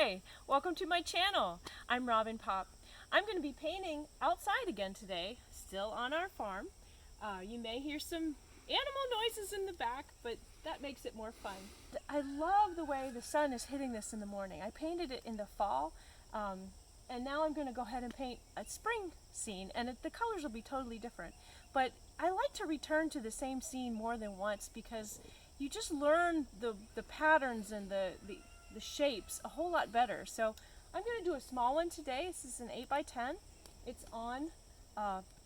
Hi, welcome to my channel. I'm Robin Pop. I'm going to be painting outside again today, still on our farm. You may hear some animal noises in the back, but that makes it more fun. I love the way the sun is hitting this in the morning. I painted it in the fall, and now I'm going to go ahead and paint a spring scene, and the colors will be totally different. But I like to return to the same scene more than once because you just learn the patterns and the shapes a whole lot better. So I'm going to do a small one today. This is an 8x10. It's on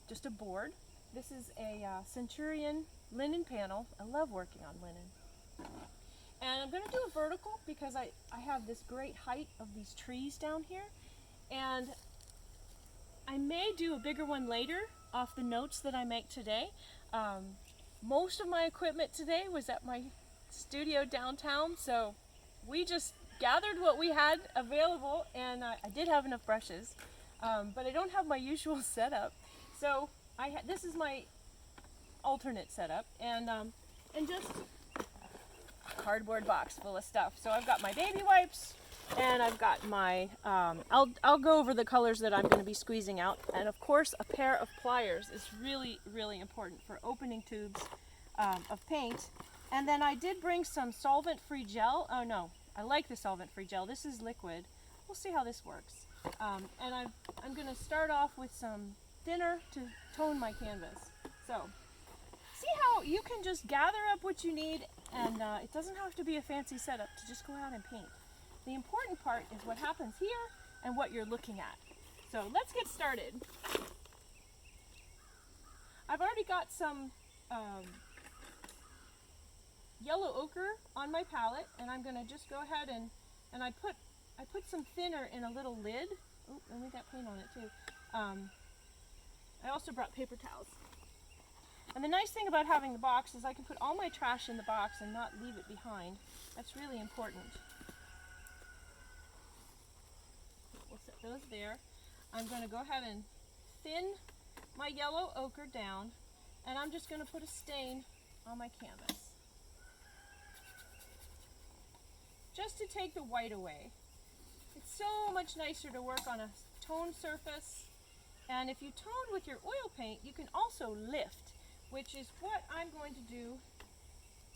just a board. This is a Centurion linen panel. I love working on linen. And I'm going to do a vertical because I have this great height of these trees down here. And I may do a bigger one later off the notes that I make today. Most of my equipment today was at my studio downtown, so we just gathered what we had available, and I did have enough brushes, but I don't have my usual setup. So this is my alternate setup, and just a cardboard box full of stuff. So I've got my baby wipes, and I've got my, I'll go over the colors that I'm going to be squeezing out, and of course a pair of pliers is really, really important for opening tubes of paint. And then I did bring some solvent-free gel. Oh no, I like the solvent-free gel. This is liquid. We'll see how this works. And I'm going to start off with some thinner to tone my canvas. So, see how you can just gather up what you need, and it doesn't have to be a fancy setup to just go out and paint. The important part is what happens here and what you're looking at. So let's get started. I've already got some yellow ochre on my palette, and I'm going to just go ahead and I put some thinner in a little lid. Oh, and we got paint on it too. I also brought paper towels. And the nice thing about having the box is I can put all my trash in the box and not leave it behind. That's really important. We'll set those there. I'm going to go ahead and thin my yellow ochre down, and I'm just going to put a stain on my canvas, just to take the white away. It's so much nicer to work on a toned surface, and if you tone with your oil paint, you can also lift, which is what I'm going to do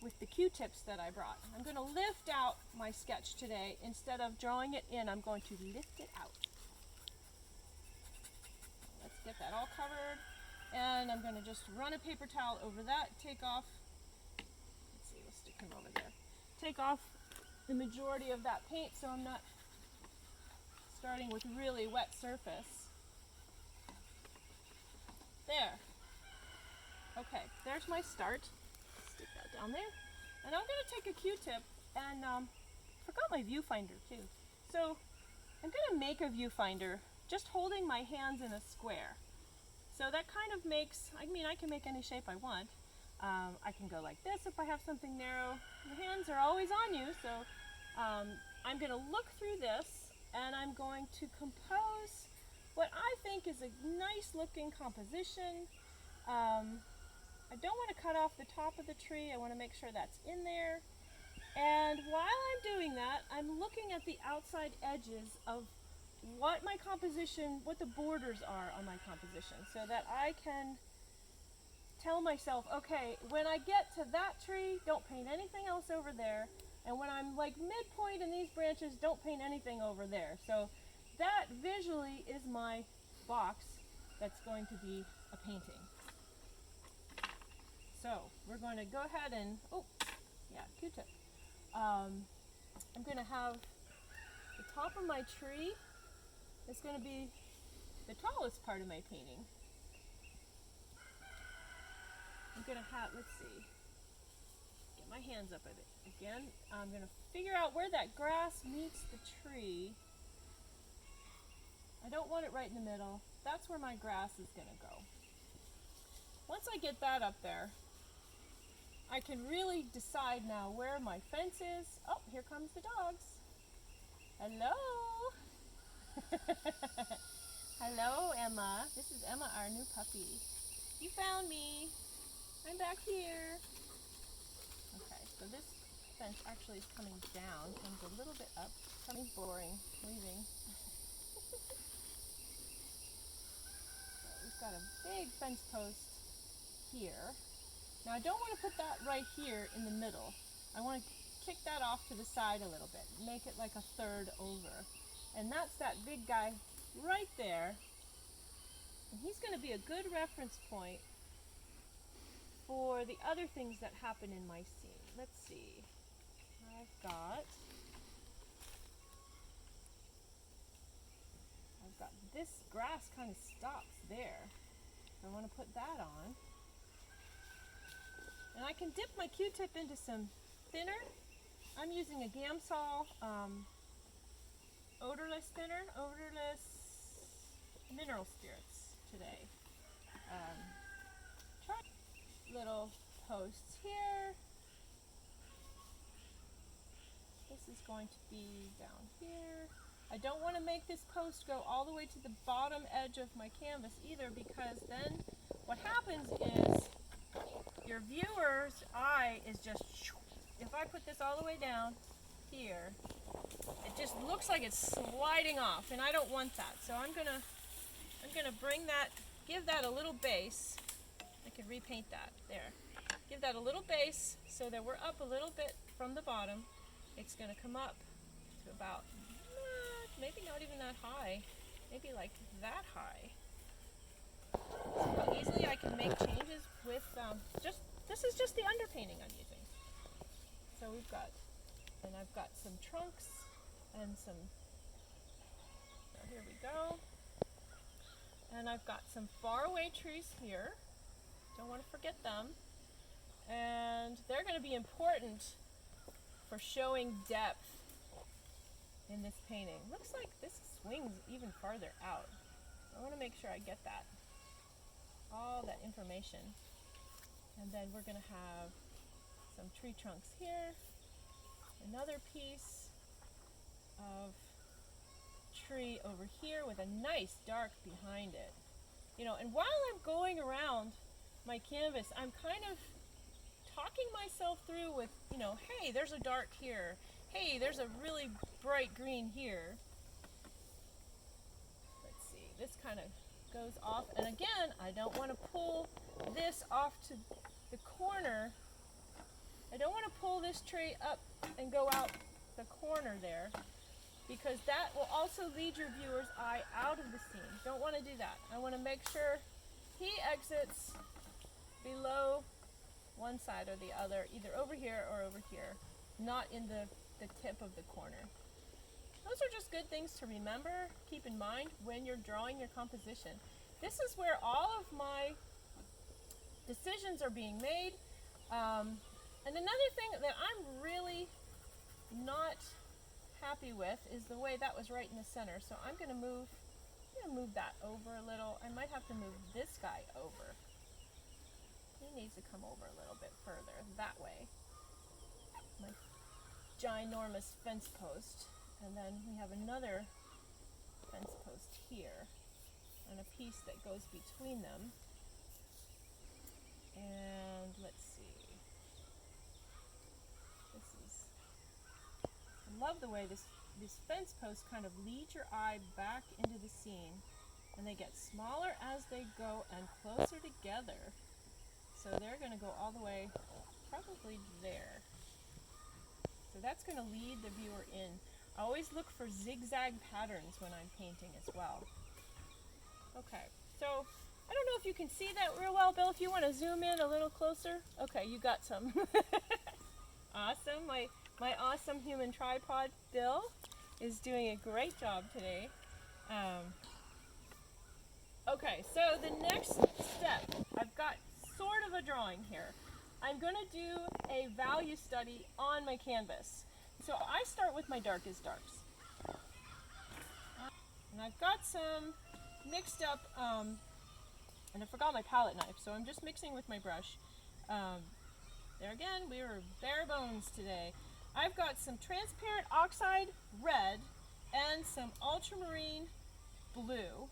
with the Q-tips that I brought. I'm going to lift out my sketch today. Instead of drawing it in, I'm going to lift it out. Let's get that all covered, and I'm going to just run a paper towel over that, take off, let's see, we'll stick them over there, take off the majority of that paint so I'm not starting with really wet surface. There. Okay, there's my start. Stick that down there. And I'm going to take a Q-tip, and forgot my viewfinder too. So I'm going to make a viewfinder just holding my hands in a square. So that kind of makes, I mean, I can make any shape I want. I can go like this if I have something narrow. The hands are always on you, so I'm going to look through this, and I'm going to compose what I think is a nice looking composition. I don't want to cut off the top of the tree. I want to make sure that's in there. And while I'm doing that, I'm looking at the outside edges of what my composition, what the borders are on my composition, so that I can tell myself, okay, when I get to that tree, don't paint anything else over there. And when I'm like midpoint in these branches, don't paint anything over there. So that visually is my box that's going to be a painting. So we're going to go ahead and, oh, yeah, Q-tip. I'm going to have the top of my tree. It's going to be the tallest part of my painting. I'm going to have, let's see, get my hands up at it again. I'm going to figure out where that grass meets the tree. I don't want it right in the middle. That's where my grass is going to go. Once I get that up there, I can really decide now where my fence is. Oh, here comes the dogs. Hello. Hello, Emma. This is Emma, our new puppy. You found me. I'm back here. Okay, so this fence actually is coming down, comes a little bit up, coming boring, leaving. So we've got a big fence post here. Now I don't want to put that right here in the middle. I want to kick that off to the side a little bit, make it like a third over. And that's that big guy right there. And he's going to be a good reference point for the other things that happen in my scene. Let's see. I've got this grass kind of stops there. So I want to put that on. And I can dip my Q-tip into some thinner. I'm using a Gamsol odorless thinner, odorless mineral spirits today. Try little posts here. This is going to be down here. I don't want to make this post go all the way to the bottom edge of my canvas either, because then what happens is your viewer's eye is just, if I put this all the way down here, it just looks like it's sliding off, and I don't want that. So I'm gonna bring that, give that a little base. I could repaint that there. Give that a little base so that we're up a little bit from the bottom. It's gonna come up to about, maybe not even that high, maybe like that high. See how easily I can make changes with this is just the underpainting I'm using. So we've got, and I've got some trunks and some, so here we go. And I've got some faraway trees here. Don't want to forget them. And they're going to be important for showing depth in this painting. Looks like this swings even farther out. I want to make sure I get that, all that information. And then we're going to have some tree trunks here, another piece of tree over here with a nice dark behind it. You know, and while I'm going around my canvas, I'm kind of talking myself through with, you know, hey, there's a dark here. Hey, there's a really bright green here. Let's see, this kind of goes off. And again, I don't want to pull this off to the corner. I don't want to pull this tree up and go out the corner there, because that will also lead your viewer's eye out of the scene. Don't want to do that. I want to make sure he exits below one side or the other, either over here or over here, not in the tip of the corner. Those are just good things to remember, keep in mind when you're drawing your composition. This is where all of my decisions are being made. And another thing that I'm really not happy with is the way that was right in the center. So I'm going to move that over a little. I might have to move this guy over. He needs to come over a little bit further that way. My ginormous fence post, and then we have another fence post here and a piece that goes between them. And let's see. I love the way this fence posts kind of lead your eye back into the scene, and they get smaller as they go and closer together. So they're going to go all the way probably there. So that's going to lead the viewer in. I always look for zigzag patterns when I'm painting as well. Okay, so I don't know if you can see that real well, Bill, if you want to zoom in a little closer. Okay, you got some. Awesome. My awesome human tripod, Bill, is doing a great job today. Okay, so the next step, I've got sort of a drawing here. I'm going to do a value study on my canvas. So I start with my darkest darks. And I've got some mixed up, and I forgot my palette knife, so I'm just mixing with my brush. There again, we were bare bones today. I've got some transparent oxide red and some ultramarine blue,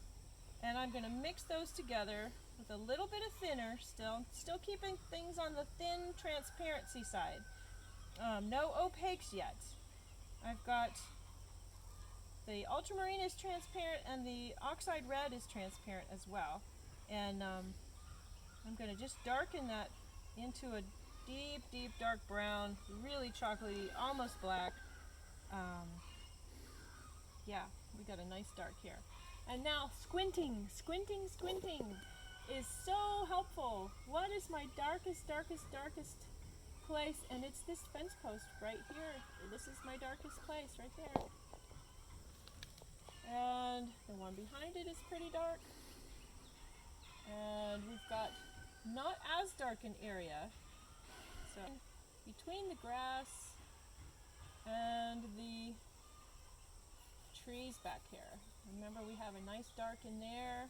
and I'm going to mix those together with a little bit of thinner, still keeping things on the thin transparency side. No opaques yet. I've got the ultramarine is transparent and the oxide red is transparent as well. And I'm going to just darken that into a deep, deep dark brown, really chocolatey, almost black. Yeah, we got a nice dark here. And now squinting is so helpful. What is my darkest place? And it's this fence post right here. This is my darkest place right there. And the one behind it is pretty dark. And we've got not as dark an area. So between the grass and the trees back here. Remember, we have a nice dark in there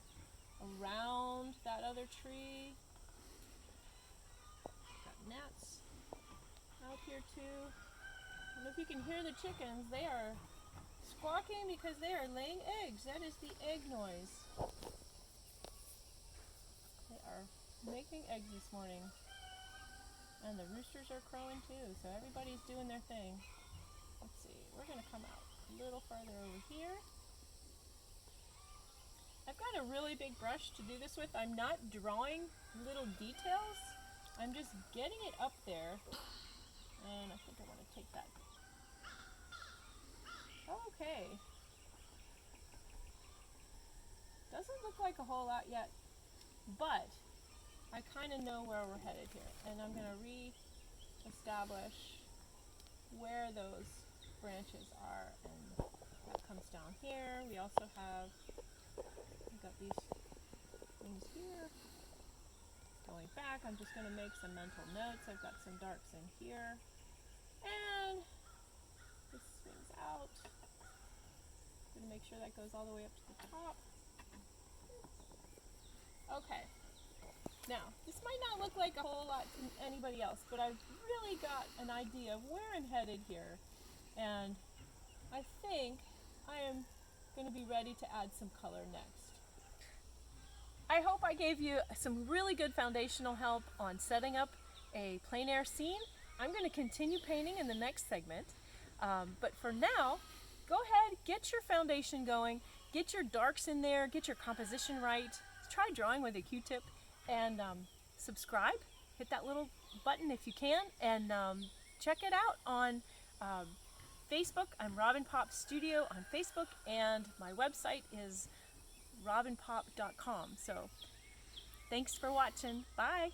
around that other tree. Got gnats out here too. I don't know if you can hear the chickens. They are squawking because they are laying eggs. That is the egg noise. They are making eggs this morning. And the roosters are crowing too, so everybody's doing their thing. Let's see, we're going to come out a little farther over here. I've got a really big brush to do this with. I'm not drawing little details. I'm just getting it up there. And I think I want to take that. Okay. Doesn't look like a whole lot yet, but I kind of know where we're headed here. And I'm going to re-establish where those branches are. And that comes down here. We also have, we've got these things here. Going back, I'm just going to make some mental notes. I've got some darks in here. And this swings out. I'm going to make sure that goes all the way up to the top. Okay. Now, this might not look like a whole lot to anybody else, but I've really got an idea of where I'm headed here. And I think I am going to be ready to add some color next. I hope I gave you some really good foundational help on setting up a plein air scene. I'm going to continue painting in the next segment, but for now, go ahead, get your foundation going, get your darks in there, get your composition right, try drawing with a Q-tip, and subscribe. Hit that little button if you can, and check it out on Facebook. I'm Robin Pop Studio on Facebook, and my website is robinpop.com. So thanks for watching. Bye.